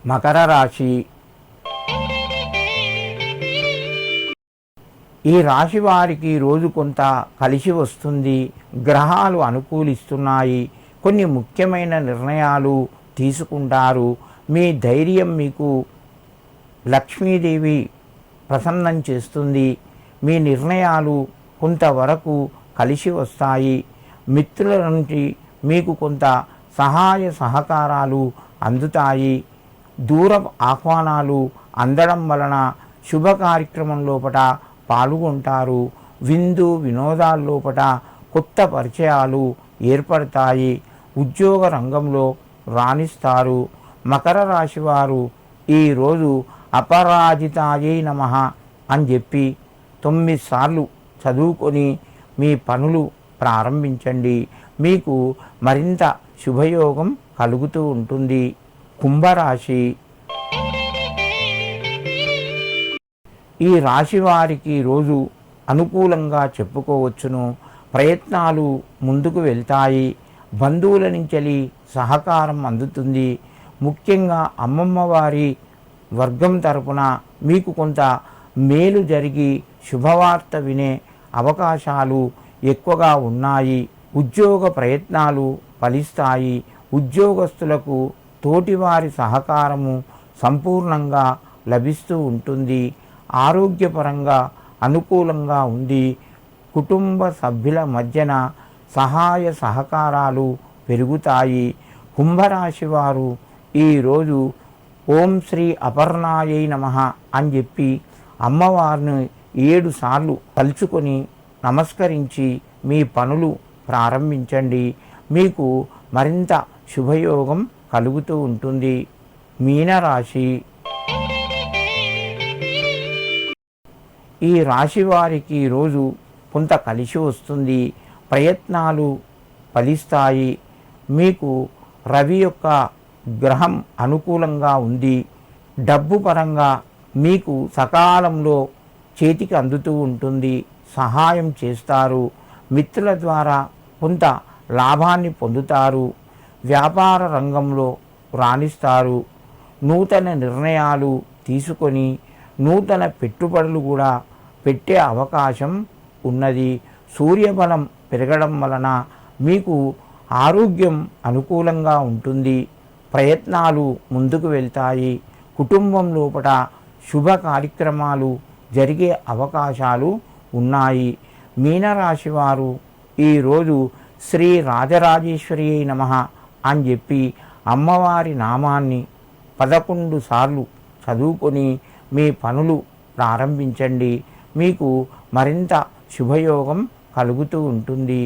మకర రాశి. ఈ రాశి వారికి రోజు కొంత కలిసి వస్తుంది. గ్రహాలు అనుకూలిస్తున్నాయి. కొన్ని ముఖ్యమైన నిర్ణయాలు తీసుకుంటారు. మీ ధైర్యం మీకు లక్ష్మీదేవి ప్రసన్నం చేస్తుంది. మీ నిర్ణయాలు కొంతవరకు కలిసి వస్తాయి. మిత్రుల నుంచి మీకు కొంత సహాయ సహకారాలు అందుతాయి. దూర ఆహ్వానాలు అందడం వలన శుభ కార్యక్రమం లోపల పాల్గొంటారు. విందు వినోదాల్లోపట కొత్త పరిచయాలు ఏర్పడతాయి. ఉద్యోగ రంగంలో రాణిస్తారు. మకర రాశి వారు ఈరోజు అపరాజితాయై నమః అని చెప్పి 9 సార్లు చదువుకొని మీ పనులు ప్రారంభించండి. మీకు మరింత శుభయోగం కలుగుతూ ఉంటుంది. కుంభరాశి. ఈ రాశి వారికి రోజు అనుకూలంగా చెప్పుకోవచ్చును. ప్రయత్నాలు ముందుకు వెళ్తాయి. బంధువుల నుంచి సహకారం అందుతుంది. ముఖ్యంగా అమ్మమ్మ వారి వర్గం తరపున మీకు కొంత మేలు జరిగి శుభవార్త వినే అవకాశాలు ఎక్కువగా ఉన్నాయి. ఉద్యోగ ప్రయత్నాలు ఫలిస్తాయి. ఉద్యోగస్తులకు తోటివారి సహకారము సంపూర్ణంగా లభిస్తూ ఉంటుంది. ఆరోగ్యపరంగా అనుకూలంగా ఉంది. కుటుంబ సభ్యుల మధ్యన సహాయ సహకారాలు పెరుగుతాయి. కుంభరాశి వారు ఈరోజు ఓం శ్రీ అపర్ణాయై నమః అని చెప్పి అమ్మవారిని 7 సార్లు తలుచుకొని నమస్కరించి మీ పనులు ప్రారంభించండి. మీకు మరింత శుభయోగం కలుగుతూ ఉంటుంది. మీనరాశి. ఈ రాశి వారికి రోజు కొంత కలిసి వస్తుంది. ప్రయత్నాలు ఫలిస్తాయి. మీకు రవి యొక్క గ్రహం అనుకూలంగా ఉంది. డబ్బు పరంగా మీకు సకాలంలో చేతికి అందుతూ ఉంటుంది. సహాయం చేస్తారు. మిత్రుల ద్వారా కొంత లాభాన్ని పొందుతారు. వ్యాపార రంగంలో రాణిస్తారు. నూతన నిర్ణయాలు తీసుకొని నూతన పెట్టుబడులు కూడా పెట్టే అవకాశం ఉన్నది. సూర్యబలం పెరగడం వలన మీకు ఆరోగ్యం అనుకూలంగా ఉంటుంది. ప్రయత్నాలు ముందుకు వెళ్తాయి. కుటుంబం లోపల శుభ కార్యక్రమాలు జరిగే అవకాశాలు ఉన్నాయి. మీనరాశి వారు ఈరోజు శ్రీ రాజరాజేశ్వరి నమః అని చెప్పి అమ్మవారి నామాన్ని 11 సార్లు చదువుకొని మీ పనులు ప్రారంభించండి. మీకు మరింత శుభయోగం కలుగుతూ ఉంటుంది.